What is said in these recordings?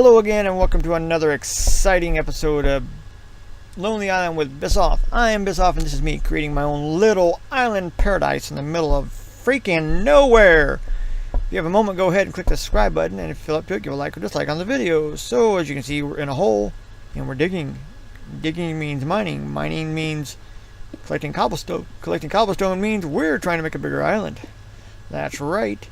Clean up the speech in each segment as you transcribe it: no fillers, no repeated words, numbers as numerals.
Hello again, and welcome to another exciting episode of Lonely Island with Bissoff. I am Bissoff, and this is me creating my own little island paradise in the middle of freaking nowhere. If you have a moment, go ahead and click the subscribe button, and if you feel up to it, give a like or dislike on the video. So, as you can see, we're in a hole, and we're digging. Digging means mining. Mining means collecting cobblestone. Collecting cobblestone means we're trying to make a bigger island. That's right.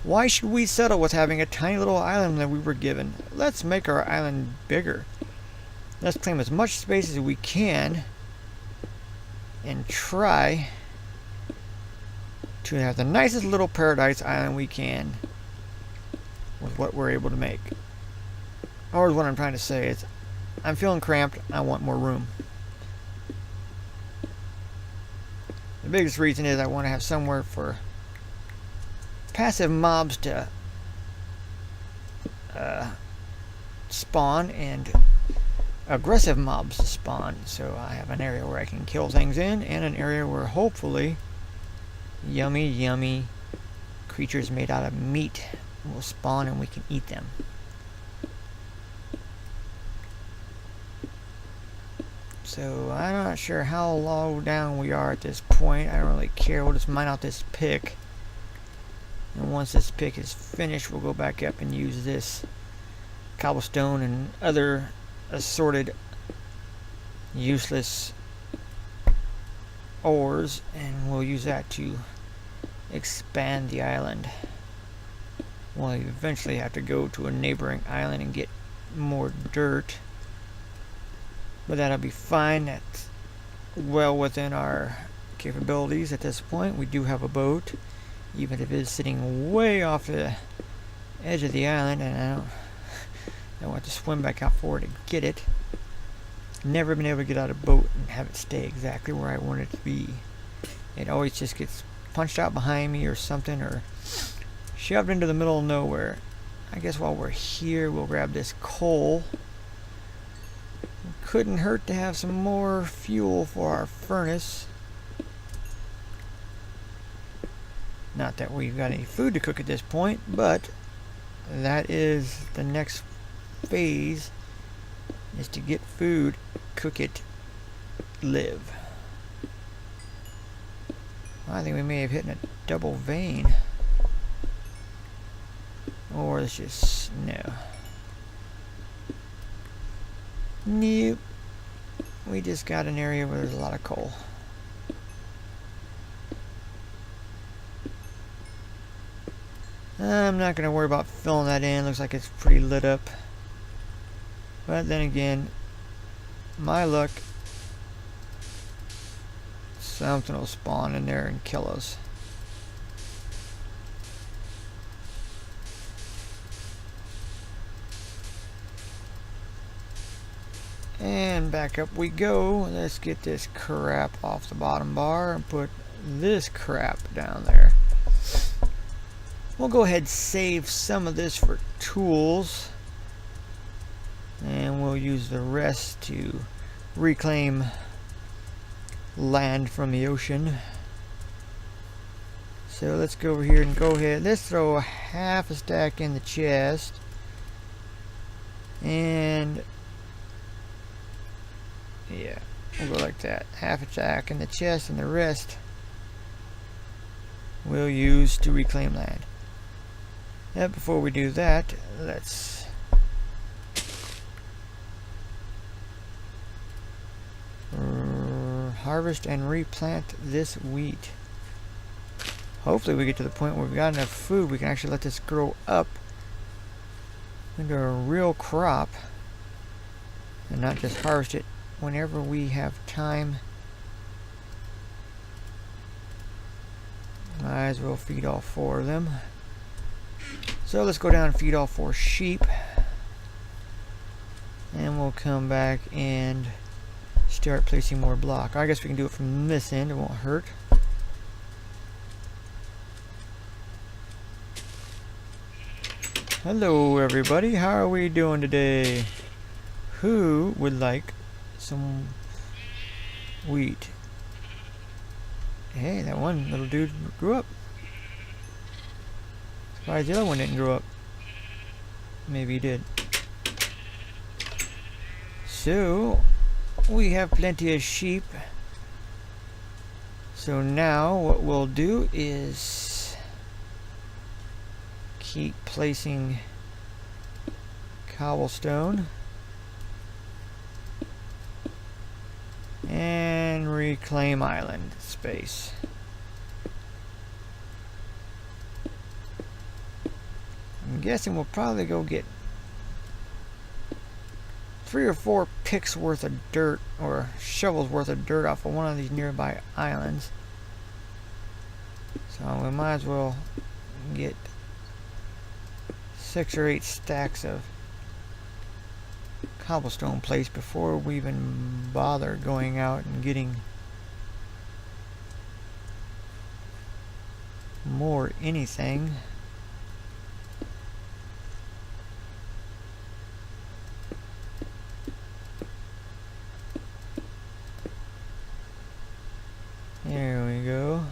Why should we settle with having a tiny little island that we were given? Let's make our island bigger. Let's claim as much space as we can and try to have the nicest little paradise island we can with what we're able to make. Or what I'm trying to say is, I'm feeling cramped. I want more room. The biggest reason is I want to have somewhere for passive mobs to spawn and aggressive mobs to spawn. So I have an area where I can kill things in, and an area where hopefully yummy creatures made out of meat will spawn and we can eat them. So I'm not sure how low down we are at this point. I don't really care. We'll just mine out this pick. And once this pick is finished, we'll go back up and use this cobblestone and other assorted useless ores, and we'll use that to expand the island. We'll eventually have to go to a neighboring island and get more dirt, but that'll be fine. That's well within our capabilities at this point. We do have a boat, even if it is sitting way off the edge of the island, and I want to swim back out for to get it. Never been able to get out of a boat and have it stay exactly where I want it to be. It always just gets punched out behind me or something, or shoved into the middle of nowhere. I guess while we're here, we'll grab this coal. Couldn't hurt to have some more fuel for our furnace. Not that we've got any food to cook at this point, but that is the next phase, is to get food, cook it, live. I think we may have hit in a double vein. Or it's just, no. Nope. We just got an area where there's a lot of coal. I'm not going to worry about filling that in. Looks like it's pretty lit up. But then again, my luck, something will spawn in there and kill us. And back up we go. Let's get this crap off the bottom bar and put this crap down there. We'll go ahead and save some of this for tools, and we'll use the rest to reclaim land from the ocean. So let's go over here and go ahead. Let's throw half a stack in the chest, and yeah, we'll go like that. Half a stack in the chest, and the rest we'll use to reclaim land. Yeah, before we do that, let's harvest and replant this wheat. Hopefully we get to the point where we've got enough food we can actually let this grow up into a real crop and not just harvest it whenever we have time. Might as well feed all 4 of them. So let's go down and feed all 4 sheep, and we'll come back and start placing more block. I guess we can do it from this end, it won't hurt. Hello everybody, how are we doing today? Who would like some wheat? Hey, that one little dude grew up. Surprised the other one didn't grow up. Maybe he did. So we have plenty of sheep. So now what we'll do is keep placing cobblestone and reclaim island space. I'm guessing we'll probably go get 3 or 4 picks worth of dirt, or shovels worth of dirt, off of one of these nearby islands. So we might as well get 6 or 8 stacks of cobblestone placed before we even bother going out and getting more anything. There we go.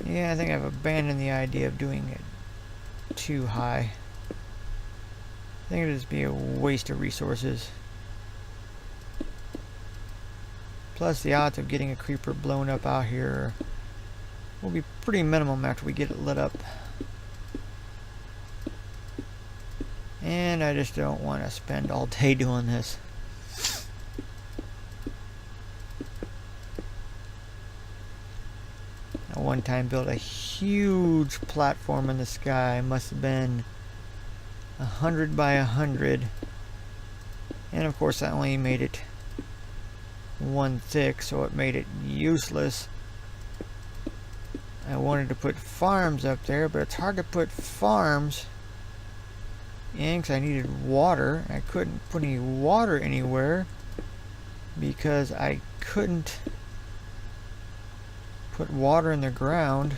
Yeah, I think I've abandoned the idea of doing it too high. I think it'd just be a waste of resources. Plus, the odds of getting a creeper blown up out here will be pretty minimum after we get it lit up. And I just don't want to spend all day doing this. I one time built a huge platform in the sky. Must have been 100 by 100, and of course I only made it 1 thick, so it made it useless. I wanted to put farms up there, but it's hard to put farms in because I needed water. I couldn't put any water anywhere because I couldn't put water in the ground,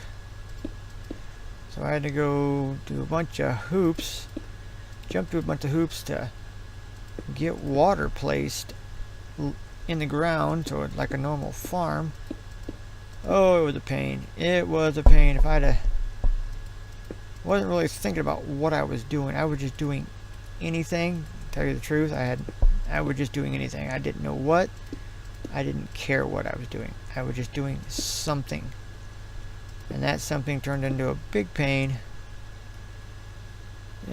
so I had to go do a bunch of hoops, jump through a bunch of hoops to get water placed in the ground, so it's like a normal farm. Oh, it was a pain. It was a pain. If I'd wasn't really thinking about what I was doing, I was just doing anything. To tell you the truth, I was just doing anything. I didn't know what. I didn't care what I was doing. I was just doing something, and that something turned into a big pain.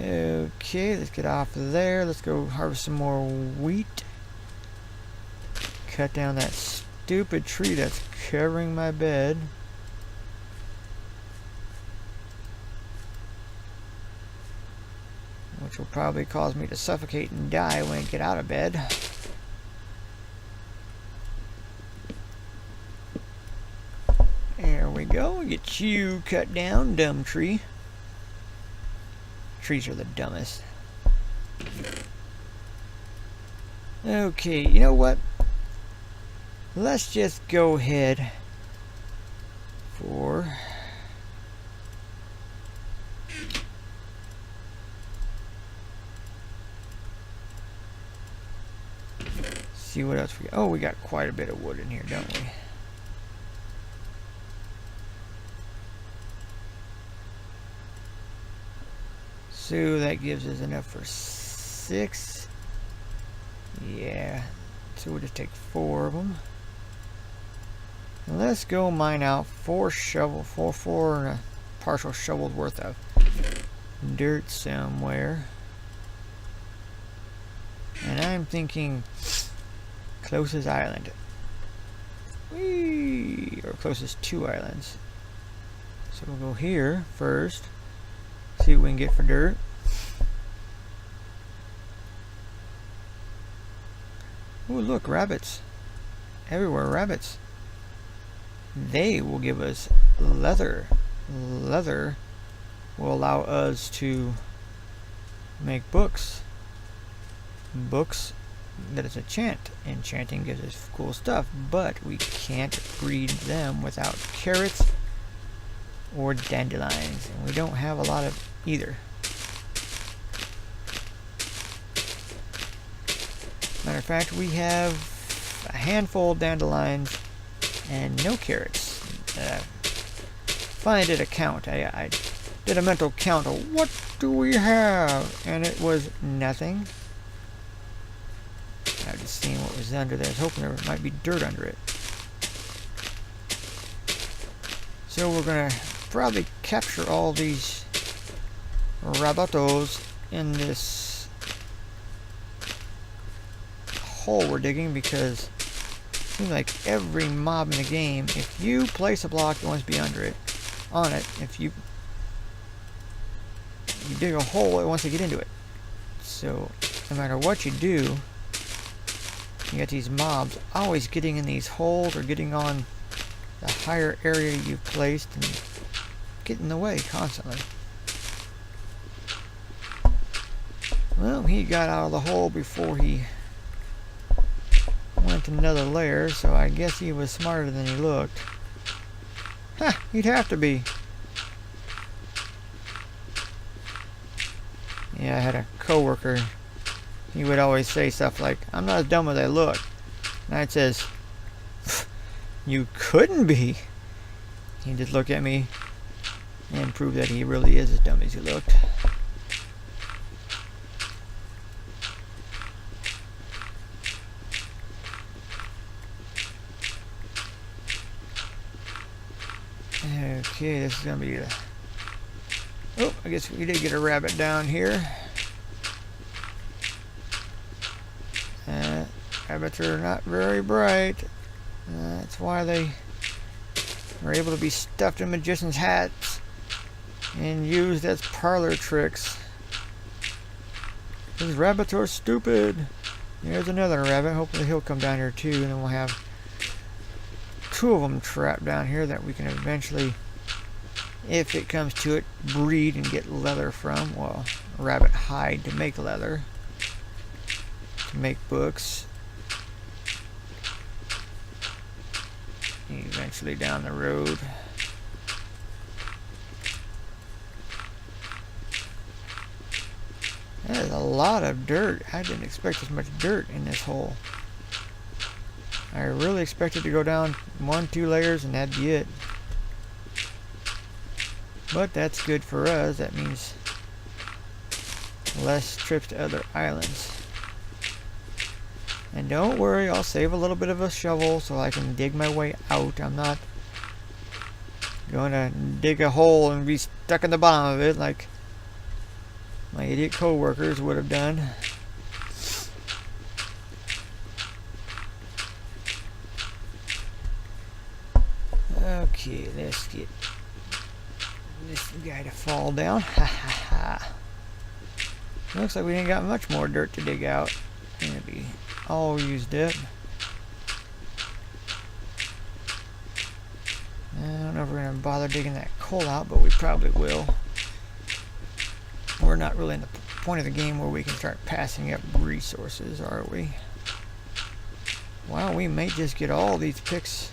Okay, let's get off of there. Let's go harvest some more wheat. Cut down that stupid tree that's covering my bed. Which will probably cause me to suffocate and die when I get out of bed. There we go. Get you cut down, dumb tree. Trees are the dumbest. Okay, you know what? Let's just go ahead for see what else we got. Oh, we got quite a bit of wood in here, don't we? So that gives us enough for 6. Yeah. So we'll just take 4 of them. And let's go mine out 4 and a partial shovel's worth of dirt somewhere. And I'm thinking closest island. Whee! Or closest 2 islands. So we'll go here first. See what we can get for dirt. Oh, look, rabbits. Everywhere, rabbits. They will give us leather. Leather will allow us to make books. Books that is enchant. Enchanting gives us cool stuff, but we can't breed them without carrots or dandelions, and we don't have a lot of either. Matter of fact, we have a handful of dandelions and no carrots. Finally did a count. I did a mental count of what do we have, and it was nothing. just seeing what was under there. I was hoping there might be dirt under it. So we're gonna probably capture all these rabatos in this hole we're digging, because it seems like every mob in the game, if you place a block, it wants to be under it, on it. If you dig a hole, it wants to get into it. So no matter what you do, you got these mobs always getting in these holes or getting on the higher area you've placed and getting in the way constantly. Well, he got out of the hole before he went to another layer, so I guess he was smarter than he looked. Huh, he'd have to be. Yeah, I had a coworker. He would always say stuff like, "I'm not as dumb as I look." And I'd says, "You couldn't be." He'd just look at me and prove that he really is as dumb as he looked. Okay, this is gonna be a... Oh, I guess we did get a rabbit down here. Rabbits are not very bright. That's why they are able to be stuffed in magician's hats and used as parlor tricks. These rabbits are stupid. There's another rabbit. Hopefully he'll come down here too, and then we'll have two of them trapped down here that we can eventually, if it comes to it, breed and get leather from. Well, rabbit hide to make leather, to make books. Eventually down the road. There's a lot of dirt. I didn't expect as much dirt in this hole. I really expected to go down 1-2 layers and that'd be it. But that's good for us. That means less trips to other islands. And don't worry, I'll save a little bit of a shovel so I can dig my way out. I'm not going to dig a hole and be stuck in the bottom of it like my idiot co-workers would have done. Okay, let's get this guy to fall down. Ha ha ha. Looks like we ain't got much more dirt to dig out. Gonna be all used up. I don't know if we're gonna bother digging that coal out, but we probably will. We're not really in the point of the game where we can start passing up resources, are we? Wow, we may just get all these picks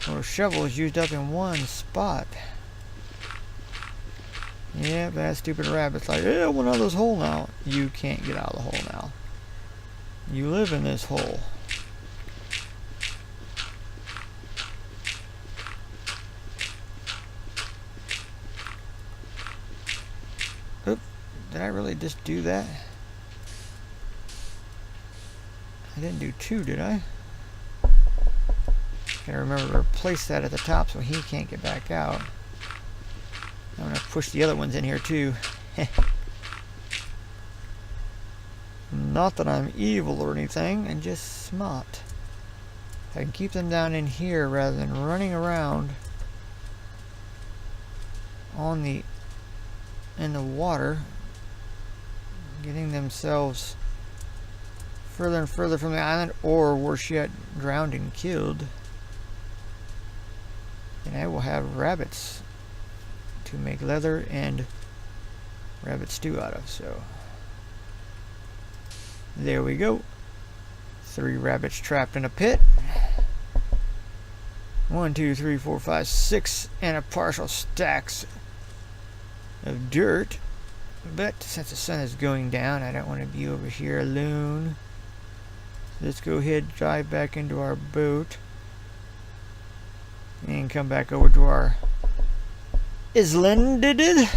or shovels used up in one spot. Yeah, that stupid rabbit's like, "Yeah, I want out of this hole now." You can't get out of the hole now. You live in this hole. Oop, did I really just do that? I didn't do 2, did I? Gotta remember to replace that at the top so he can't get back out. I'm gonna push the other ones in here too. Not that I'm evil or anything, I'm just smart. If I can keep them down in here rather than running around on in the water, getting themselves further and further from the island, or worse yet, drowned and killed, then I will have rabbits to make leather and rabbit stew out of. So there we go. 3 rabbits trapped in a pit. 1, 2, 3, 4, 5, 6, and a partial stacks of dirt. But since the sun is going down, I don't want to be over here alone. Let's go ahead, drive back into our boat, and come back over to our island.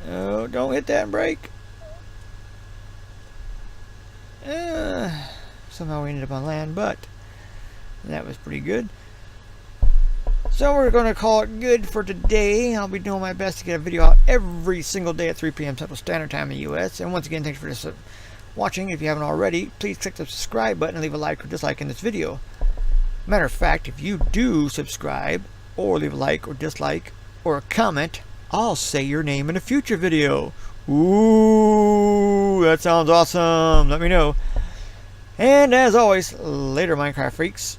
Oh, don't hit that brake. Somehow we ended up on land, but that was pretty good. So we're going to call it good for today. I'll be doing my best to get a video out every single day at 3 p.m. Central Standard Time in the U.S. And once again, thanks for watching. If you haven't already, please click the subscribe button and leave a like or dislike in this video. Matter of fact, if you do subscribe or leave a like or dislike or a comment, I'll say your name in a future video. Ooh, that sounds awesome. Let me know. And as always, later Minecraft freaks.